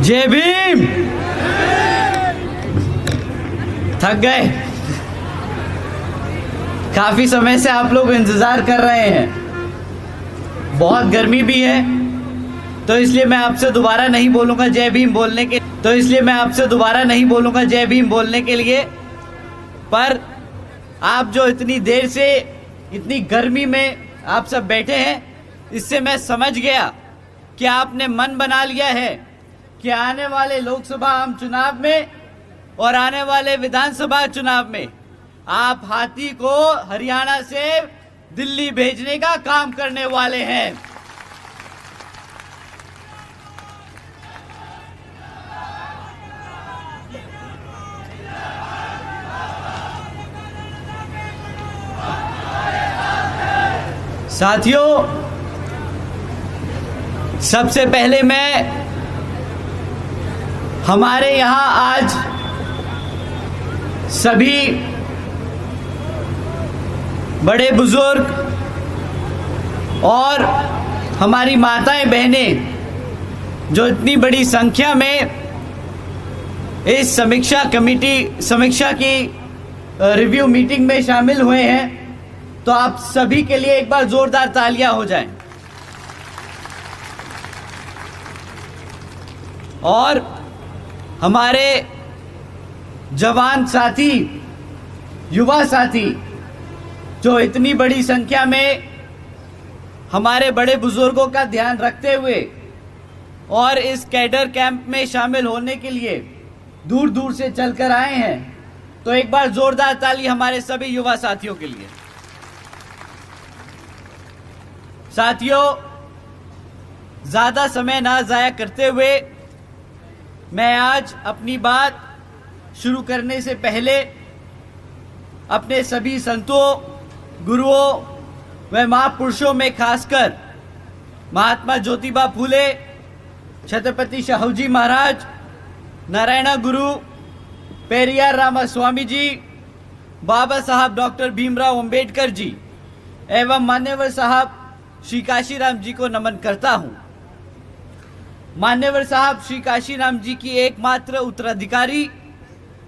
जय भीम। थक गए? काफी समय से आप लोग इंतजार कर रहे हैं। बहुत गर्मी भी है, तो इसलिए मैं आपसे दोबारा नहीं बोलूंगा जय भीम बोलने के लिए। पर आप जो इतनी देर से इतनी गर्मी में आप सब बैठे हैं, इससे मैं समझ गया कि आपने मन बना लिया है कि आने वाले लोकसभा आम चुनाव में और आने वाले विधानसभा चुनाव में आप हाथी को हरियाणा से दिल्ली भेजने का काम करने वाले हैं। साथियों, सबसे पहले मैं हमारे यहाँ आज सभी बड़े बुजुर्ग और हमारी माताएं बहनें जो इतनी बड़ी संख्या में इस समीक्षा की रिव्यू मीटिंग में शामिल हुए हैं, तो आप सभी के लिए एक बार जोरदार तालियां हो जाएं। और हमारे जवान साथी, युवा साथी जो इतनी बड़ी संख्या में हमारे बड़े बुजुर्गों का ध्यान रखते हुए और इस कैडर कैंप में शामिल होने के लिए दूर दूर से चलकर आए हैं, तो एक बार जोरदार ताली हमारे सभी युवा साथियों के लिए। साथियों, ज्यादा समय ना जाया करते हुए मैं आज अपनी बात शुरू करने से पहले अपने सभी संतों, गुरुओं व महापुरुषों में खासकर महात्मा ज्योतिबा फूले, छत्रपति शाहूजी महाराज, नारायण गुरु, पेरियार रामास्वामी जी, बाबा साहब डॉक्टर भीमराव अंबेडकर जी एवं मान्यवर साहब श्री काशीराम जी को नमन करता हूं। मान्यवर साहब श्री काशीराम जी की एकमात्र उत्तराधिकारी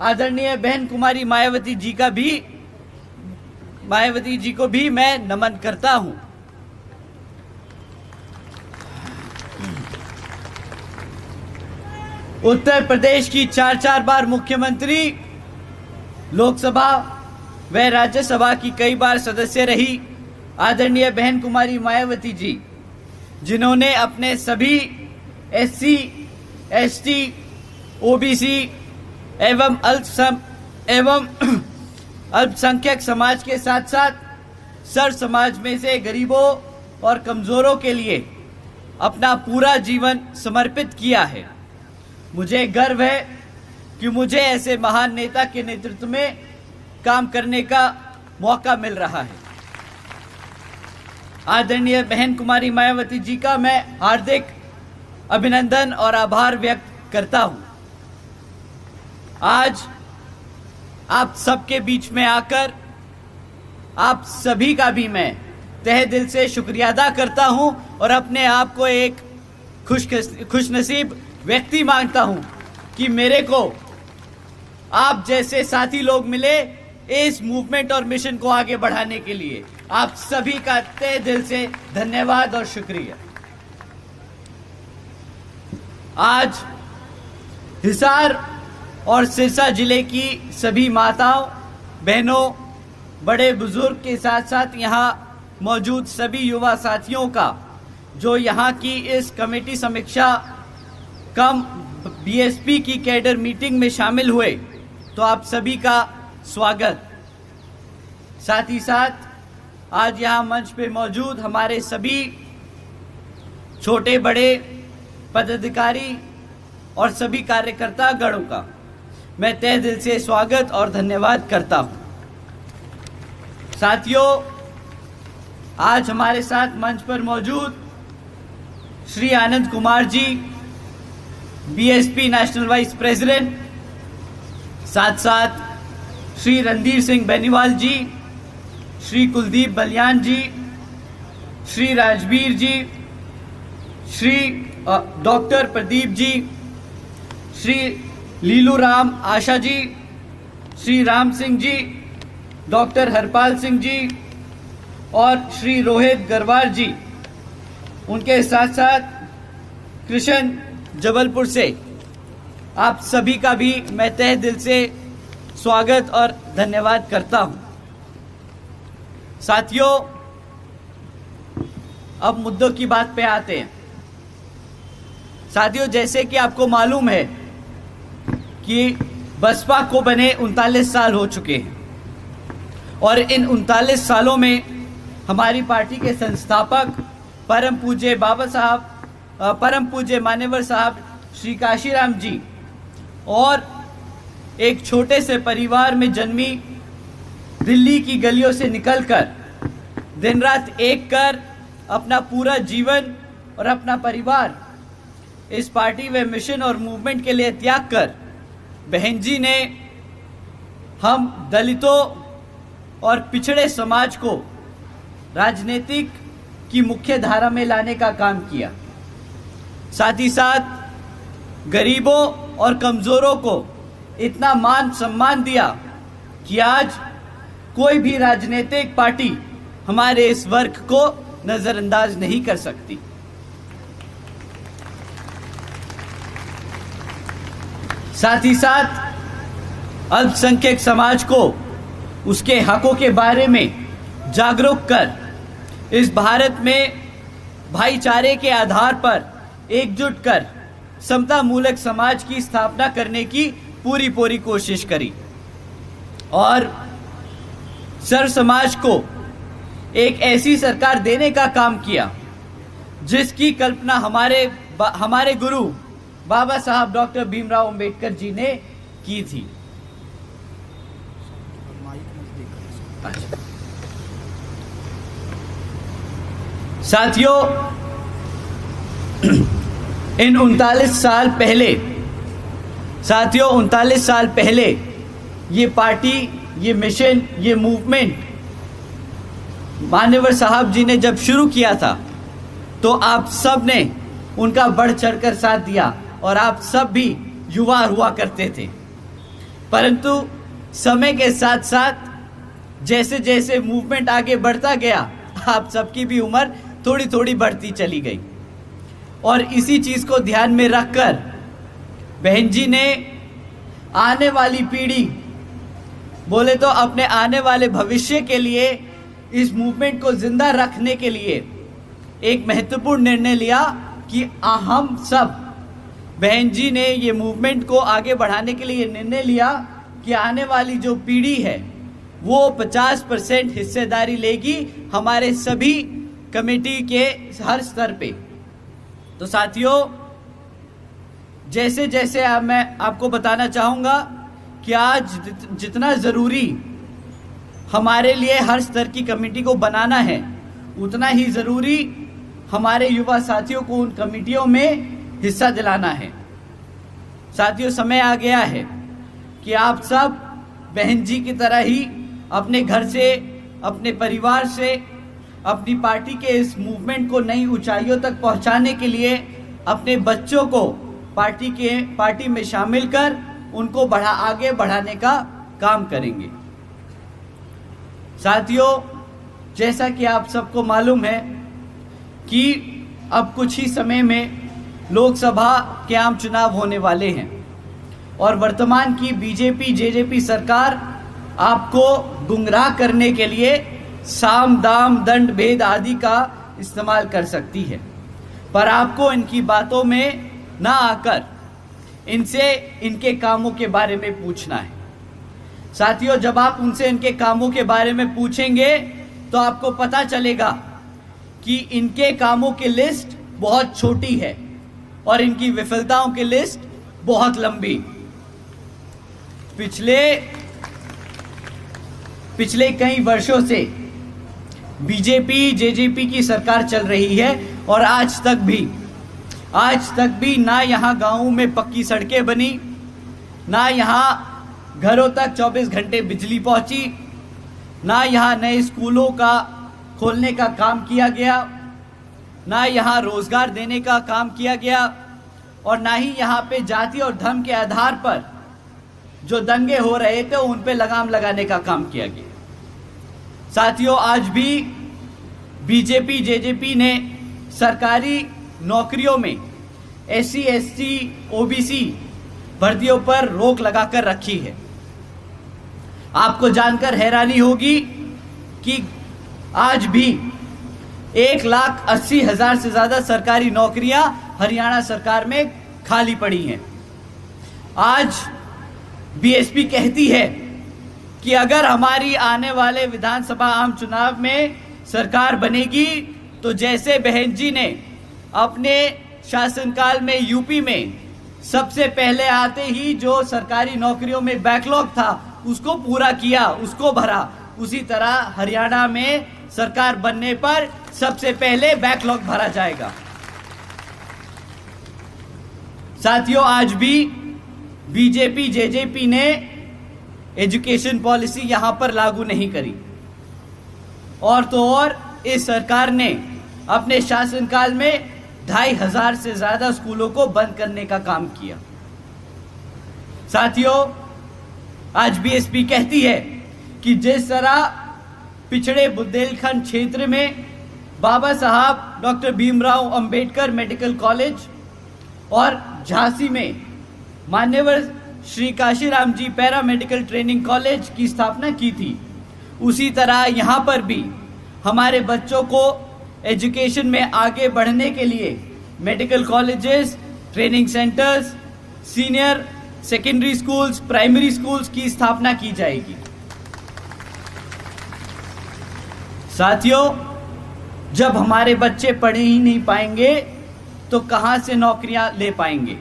आदरणीय बहन कुमारी मायावती जी को भी मैं नमन करता हूं। उत्तर प्रदेश की 4 बार मुख्यमंत्री, लोकसभा व राज्यसभा की कई बार सदस्य रही आदरणीय बहन कुमारी मायावती जी, जिन्होंने अपने सभी SC, ST, OBC एवं अल्पसंख्यक समाज के साथ साथ सर्व समाज में से गरीबों और कमजोरों के लिए अपना पूरा जीवन समर्पित किया है। मुझे गर्व है कि मुझे ऐसे महान नेता के नेतृत्व में काम करने का मौका मिल रहा है। आदरणीय बहन कुमारी मायावती जी का मैं हार्दिक अभिनंदन और आभार व्यक्त करता हूं। आज आप सबके बीच में आकर आप सभी का भी मैं तहे दिल से शुक्रिया अदा करता हूं और अपने आप को एक खुशनसीब व्यक्ति मानता हूं कि मेरे को आप जैसे साथी लोग मिले इस मूवमेंट और मिशन को आगे बढ़ाने के लिए। आप सभी का तहे दिल से धन्यवाद और शुक्रिया। आज हिसार और सिरसा जिले की सभी माताओं, बहनों, बड़े बुजुर्ग के साथ साथ यहाँ मौजूद सभी युवा साथियों का जो यहाँ की इस कमेटी समीक्षा कम BSP की कैडर मीटिंग में शामिल हुए, तो आप सभी का स्वागत। साथ ही साथ आज यहाँ मंच पे मौजूद हमारे सभी छोटे बड़े पदाधिकारी और सभी कार्यकर्ता गणों का मैं तहे दिल से स्वागत और धन्यवाद करता हूं। साथियों, आज हमारे साथ मंच पर मौजूद Shri Anand Kumar ji, BSP national vice president, साथ साथ श्री रणधीर सिंह बेनीवाल जी, श्री कुलदीप बलियान जी, श्री राजवीर जी, श्री डॉक्टर प्रदीप जी, श्री लीलू राम आशा जी, श्री राम सिंह जी, डॉक्टर हरपाल सिंह जी और श्री रोहित गरवार जी, उनके साथ साथ कृष्ण जबलपुर से, आप सभी का भी मैं तहे दिल से स्वागत और धन्यवाद करता हूं। साथियों, अब मुद्दों की बात पे आते हैं। साथियों, जैसे कि आपको मालूम है कि बसपा को बने 39 साल हो चुके हैं और इन 39 सालों में हमारी पार्टी के संस्थापक परम पूज्य बाबा साहब, परम पूज्य मान्यवर साहब श्री काशीराम जी और एक छोटे से परिवार में जन्मी, दिल्ली की गलियों से निकलकर दिन रात एक कर अपना पूरा जीवन और अपना परिवार इस पार्टी व मिशन और मूवमेंट के लिए त्याग कर बहन जी ने हम दलितों और पिछड़े समाज को राजनीतिक की मुख्य धारा में लाने का काम किया। साथ ही साथ गरीबों और कमजोरों को इतना मान सम्मान दिया कि आज कोई भी राजनीतिक पार्टी हमारे इस वर्ग को नजरअंदाज नहीं कर सकती। साथ ही साथ अल्पसंख्यक समाज को उसके हकों के बारे में जागरूक कर इस भारत में भाईचारे के आधार पर एकजुट कर समता मूलक समाज की स्थापना करने की पूरी कोशिश करी और सर्व समाज को एक ऐसी सरकार देने का काम किया जिसकी कल्पना हमारे गुरु बाबा साहब डॉक्टर भीमराव अंबेडकर जी ने की थी। साथियों, इन 39 साल पहले ये पार्टी, ये मिशन, ये मूवमेंट मान्यवर साहब जी ने जब शुरू किया था तो आप सब ने उनका बढ़ चढ़कर साथ दिया और आप सब भी युवा हुआ करते थे। परंतु समय के साथ साथ जैसे जैसे मूवमेंट आगे बढ़ता गया, आप सबकी भी उम्र थोड़ी थोड़ी बढ़ती चली गई और इसी चीज को ध्यान में रखकर बहन जी ने आने वाली पीढ़ी, बोले तो अपने आने वाले भविष्य के लिए, इस मूवमेंट को जिंदा रखने के लिए एक महत्वपूर्ण निर्णय लिया कि हम सब, बहन जी ने ये मूवमेंट को आगे बढ़ाने के लिए निर्णय लिया कि आने वाली जो पीढ़ी है वो 50% हिस्सेदारी लेगी हमारे सभी कमेटी के हर स्तर पे। तो साथियों, जैसे जैसे मैं आपको बताना चाहूँगा कि आज जितना ज़रूरी हमारे लिए हर स्तर की कमेटी को बनाना है, उतना ही ज़रूरी हमारे युवा साथियों को उन कमेटियों में हिस्सा दिलाना है। साथियों, समय आ गया है कि आप सब बहन जी की तरह ही अपने घर से, अपने परिवार से, अपनी पार्टी के इस मूवमेंट को नई ऊंचाइयों तक पहुंचाने के लिए अपने बच्चों को पार्टी में शामिल कर उनको आगे बढ़ाने का काम करेंगे। साथियों, जैसा कि आप सबको मालूम है कि अब कुछ ही समय में लोकसभा के आम चुनाव होने वाले हैं और वर्तमान की बीजेपी जेजेपी सरकार आपको गुमराह करने के लिए साम दाम दंड भेद आदि का इस्तेमाल कर सकती है, पर आपको इनकी बातों में ना आकर इनसे इनके कामों के बारे में पूछना है। साथियों, जब आप उनसे इनके कामों के बारे में पूछेंगे तो आपको पता चलेगा कि इनके कामों की लिस्ट बहुत छोटी है और इनकी विफलताओं की लिस्ट बहुत लंबी। पिछले कई वर्षों से बीजेपी जेजेपी की सरकार चल रही है और आज तक भी ना यहाँ गाँवों में पक्की सड़कें बनी, ना यहाँ घरों तक 24 घंटे बिजली पहुंची, ना यहाँ नए स्कूलों का खोलने का काम किया गया, ना यहाँ रोजगार देने का काम किया गया और ना ही यहाँ पे जाति और धर्म के आधार पर जो दंगे हो रहे थे उन पे लगाम लगाने का काम किया गया। साथियों, आज भी बीजेपी जेजेपी ने सरकारी नौकरियों में SC ST OBC भर्तियों पर रोक लगाकर रखी है। आपको जानकर हैरानी होगी कि आज भी 1,80,000 से ज्यादा सरकारी नौकरियां हरियाणा सरकार में खाली पड़ी हैं। आज BSP कहती है कि अगर हमारी आने वाले विधानसभा आम चुनाव में सरकार बनेगी तो जैसे बहन जी ने अपने शासनकाल में यूपी में सबसे पहले आते ही जो सरकारी नौकरियों में बैकलॉग था उसको पूरा किया, उसको भरा, उसी तरह हरियाणा में सरकार बनने पर सबसे पहले बैकलॉग भरा जाएगा। साथियों, आज भी बीजेपी जेजेपी ने एजुकेशन पॉलिसी यहां पर लागू नहीं करी, और तो और इस सरकार ने अपने शासनकाल में 2,500 से ज्यादा स्कूलों को बंद करने का काम किया। साथियों, आज BSP कहती है कि जिस तरह पिछड़े बुंदेलखंड क्षेत्र में बाबा साहब doctor Bhimrao Ambedkar medical college और झांसी में मान्यवर श्री काशीराम जी पैरा मेडिकल ट्रेनिंग कॉलेज की स्थापना की थी, उसी तरह यहाँ पर भी हमारे बच्चों को एजुकेशन में आगे बढ़ने के लिए medical colleges, training centres, senior secondary schools, primary schools की स्थापना की जाएगी। साथियों, जब हमारे बच्चे पढ़ ही नहीं पाएंगे तो कहां से नौकरियां ले पाएंगे,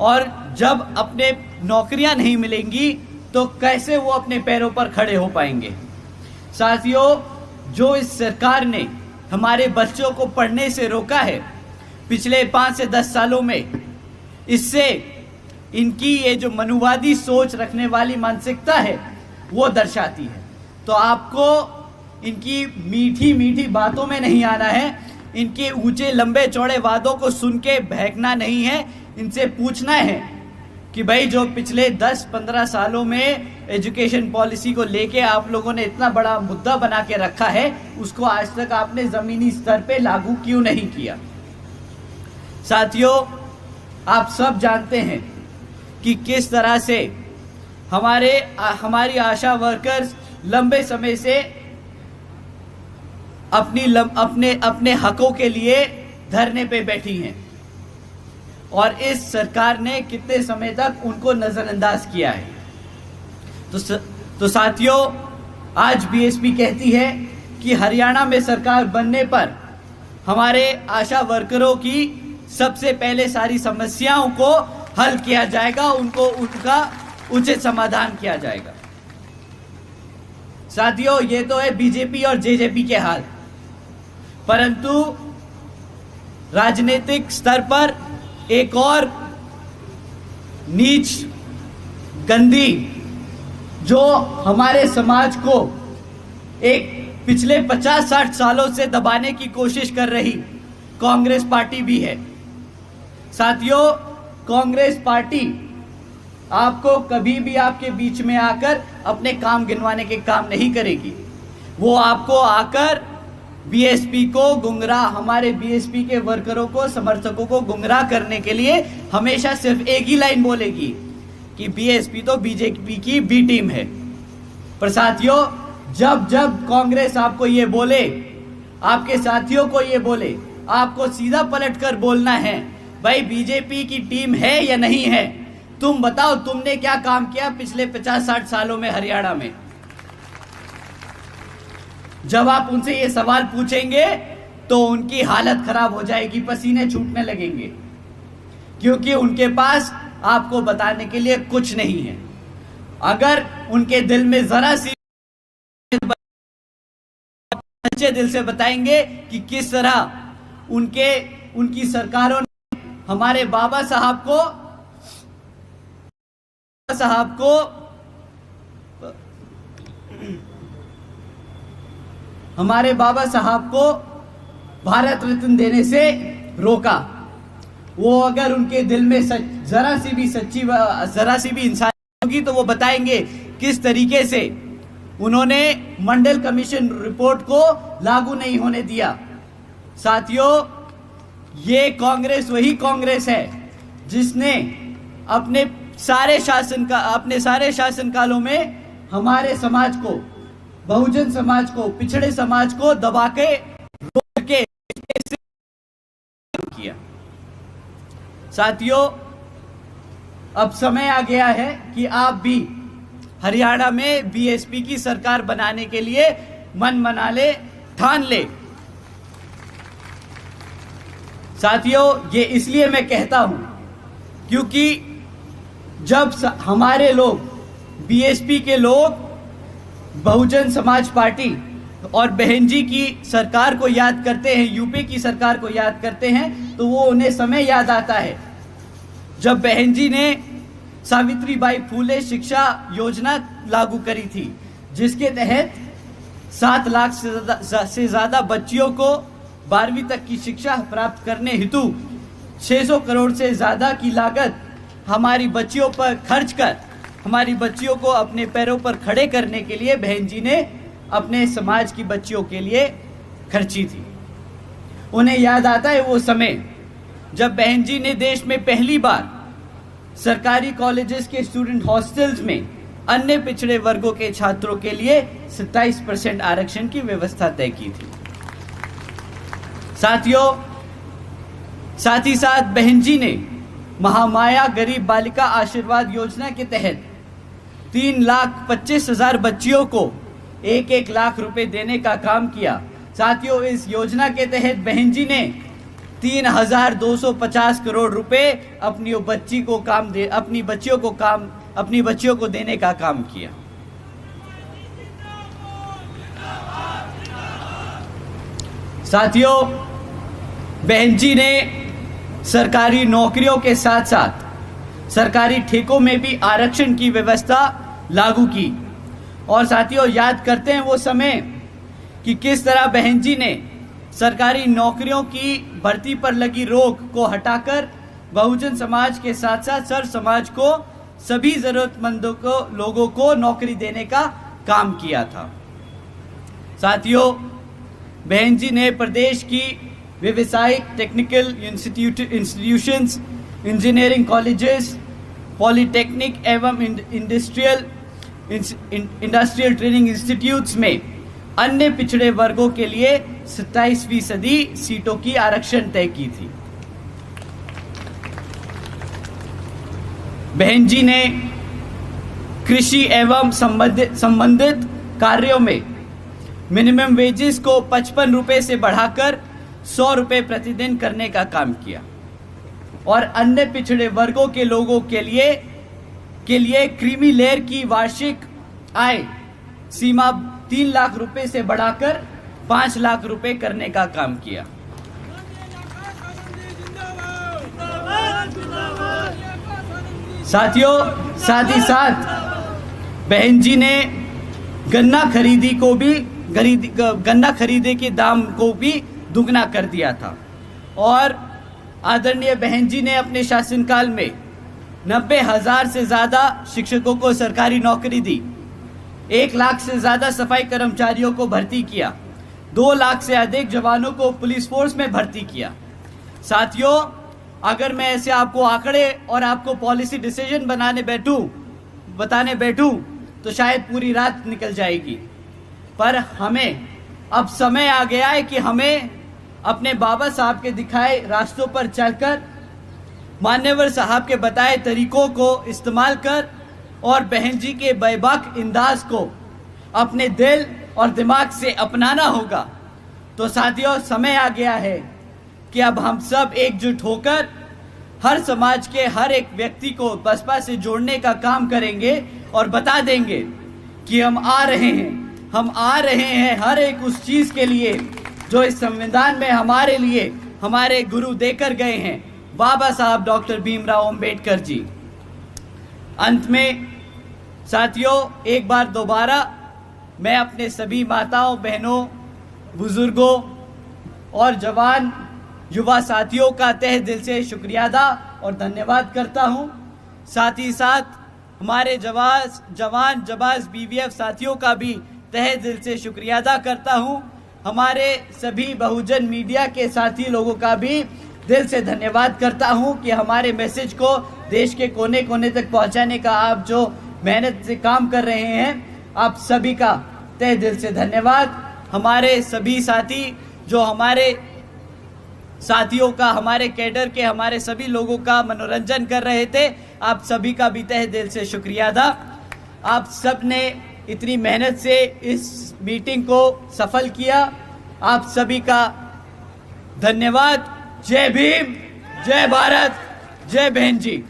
और जब अपने नौकरियां नहीं मिलेंगी तो कैसे वो अपने पैरों पर खड़े हो पाएंगे। साथियों, जो इस सरकार ने हमारे बच्चों को पढ़ने से रोका है पिछले 5 से 10 सालों में, इससे इनकी ये जो मनुवादी सोच रखने वाली मानसिकता है वो दर्शाती है। तो आपको इनकी मीठी मीठी बातों में नहीं आना है, इनके ऊंचे लंबे चौड़े वादों को सुन के बहकना नहीं है। इनसे पूछना है कि भाई जो पिछले 10-15 सालों में एजुकेशन पॉलिसी को लेके आप लोगों ने इतना बड़ा मुद्दा बना के रखा है, उसको आज तक आपने जमीनी स्तर पे लागू क्यों नहीं किया। साथियों, आप सब जानते हैं कि किस तरह से हमारी आशा वर्कर्स लंबे समय से अपने हकों के लिए धरने पे बैठी हैं, और इस सरकार ने कितने समय तक उनको नजरअंदाज किया है। तो साथियों, आज BSP कहती है कि हरियाणा में सरकार बनने पर हमारे आशा वर्करों की सबसे पहले सारी समस्याओं को हल किया जाएगा, उनका उचित समाधान किया जाएगा। साथियों, ये तो है बीजेपी और जेजेपी के हाल, परंतु राजनीतिक स्तर पर एक और नीच गंदी जो हमारे समाज को एक पिछले 50-60 सालों से दबाने की कोशिश कर रही कांग्रेस पार्टी भी है। साथियों, कांग्रेस पार्टी आपको कभी भी आपके बीच में आकर अपने काम गिनवाने के काम नहीं करेगी। वो आपको आकर BSP को गुमराह, हमारे BSP के वर्करों को, समर्थकों को गुमराह करने के लिए हमेशा सिर्फ एक ही लाइन बोलेगी कि BSP तो बीजेपी की बी टीम है। पर साथियों, जब जब कांग्रेस आपको ये बोले, आपके साथियों को ये बोले, आपको सीधा पलटकर बोलना है, भाई बीजेपी की टीम है या नहीं है, तुम बताओ तुमने क्या काम किया पिछले 50-60 सालों में हरियाणा में। जब आप उनसे ये सवाल पूछेंगे तो उनकी हालत खराब हो जाएगी, पसीने छूटने लगेंगे, क्योंकि उनके पास आपको बताने के लिए कुछ नहीं है। अगर उनके दिल में जरा सी अच्छे दिल से बताएंगे कि किस तरह उनकी सरकारों ने हमारे बाबा साहब को भारत रत्न देने से रोका, वो अगर उनके दिल में जरा सी भी इंसान होगी तो वो बताएंगे किस तरीके से उन्होंने मंडल कमीशन रिपोर्ट को लागू नहीं होने दिया। साथियों, ये कांग्रेस वही कांग्रेस है जिसने अपने सारे शासनकालों में हमारे समाज को, बहुजन समाज को, पिछड़े समाज को दबा के रोक के किया। साथियों, अब समय आ गया है कि आप भी हरियाणा में बीएसपी की सरकार बनाने के लिए मन बना ले, ठान ले। साथियों, ये इसलिए मैं कहता हूं क्योंकि जब हमारे लोग, बीएसपी के लोग बहुजन समाज पार्टी और बहन जी की सरकार को याद करते हैं, यूपी की सरकार को याद करते हैं, तो वो उन्हें समय याद आता है जब बहन जी ने सावित्रीबाई फूले शिक्षा योजना लागू करी थी, जिसके तहत 7 लाख से ज्यादा बच्चियों को 12वीं तक की शिक्षा प्राप्त करने हेतु 600 करोड़ से ज्यादा की लागत हमारी बच्चियों पर खर्च कर हमारी बच्चियों को अपने पैरों पर खड़े करने के लिए बहन जी ने अपने समाज की बच्चियों के लिए खर्ची थी। उन्हें याद आता है वो समय जब बहन जी ने देश में पहली बार सरकारी कॉलेजेस के स्टूडेंट हॉस्टल्स में अन्य पिछड़े वर्गों के छात्रों के लिए 27% आरक्षण की व्यवस्था तय की थी। साथियों, साथ ही साथ बहन जी ने महामाया गरीब बालिका आशीर्वाद योजना के तहत 3,25,000 बच्चियों को 1-1 लाख रुपए देने का काम किया। साथियों, इस योजना के तहत बहन जी ने 3,250 करोड़ रुपए अपनी बच्चियों को देने का काम किया। साथियों, बहन जी ने सरकारी नौकरियों के साथ साथ सरकारी ठेकों में भी आरक्षण की व्यवस्था लागू की। और साथियों, याद करते हैं वो समय कि किस तरह बहन जी ने सरकारी नौकरियों की भर्ती पर लगी रोक को हटाकर बहुजन समाज के साथ साथ सर समाज को, सभी जरूरतमंदों को, लोगों को नौकरी देने का काम किया था। साथियों, बहन जी ने प्रदेश की व्यवसायिक technical institutions, engineering colleges, polytechnic एवं इंडस्ट्रियल ट्रेनिंग इंस्टीट्यूट्स में अन्य पिछड़े वर्गों के लिए 27% सीटों की आरक्षण तय की थी। बहन जी ने कृषि एवं संबंधित कार्यों में मिनिमम वेजेस को 55 रुपए से बढ़ाकर 100 रुपए प्रतिदिन करने का काम किया और अन्य पिछड़े वर्गों के लोगों के लिए क्रीमी लेयर की वार्षिक आय सीमा 3 लाख रुपए से बढ़ाकर 5 लाख रुपए करने का काम किया। साथियों, साथ ही साथ बहन जी ने गन्ना खरीदे के दाम को भी दुगना कर दिया था और आदरणीय बहन जी ने अपने शासनकाल में 90,000 से ज्यादा शिक्षकों को सरकारी नौकरी दी, 1 लाख से ज्यादा सफाई कर्मचारियों को भर्ती किया, 2 लाख से अधिक जवानों को पुलिस फोर्स में भर्ती किया। साथियों, अगर मैं ऐसे आपको आंकड़े और आपको पॉलिसी डिसीजन बताने बैठूं तो शायद पूरी रात निकल जाएगी, पर हमें अब समय आ गया है कि हमें अपने बाबा साहब के दिखाए रास्तों पर चलकर, मान्यवर साहब के बताए तरीकों को इस्तेमाल कर और बहन जी के बेबाक अंदाज को अपने दिल और दिमाग से अपनाना होगा। तो साथियों, समय आ गया है कि अब हम सब एकजुट होकर हर समाज के हर एक व्यक्ति को बसपा से जोड़ने का काम करेंगे और बता देंगे कि हम आ रहे हैं हर एक उस चीज के लिए जो इस संविधान में हमारे लिए हमारे गुरु देकर गए हैं, बाबा साहब डॉक्टर भीमराव अंबेडकर जी। अंत में साथियों, एक बार दोबारा मैं अपने सभी माताओं, बहनों, बुजुर्गों और जवान युवा साथियों का तहे दिल से शुक्रिया अदा और धन्यवाद करता हूं। साथ ही साथ हमारे जवान जबाज बीवीएफ साथियों का भी तहे दिल से शुक्रिया अदा करता हूं। हमारे सभी बहुजन मीडिया के साथी लोगों का भी दिल से धन्यवाद करता हूं कि हमारे मैसेज को देश के कोने कोने तक पहुंचाने का आप जो मेहनत से काम कर रहे हैं, आप सभी का तहे दिल से धन्यवाद। हमारे सभी साथी जो हमारे साथियों का, हमारे कैडर के, हमारे सभी लोगों का मनोरंजन कर रहे थे, आप सभी का भी तहे दिल से शुक्रिया था। आप सब ने इतनी मेहनत से इस मीटिंग को सफल किया, आप सभी का धन्यवाद। जय भीम, जय भारत, जय बहन जी।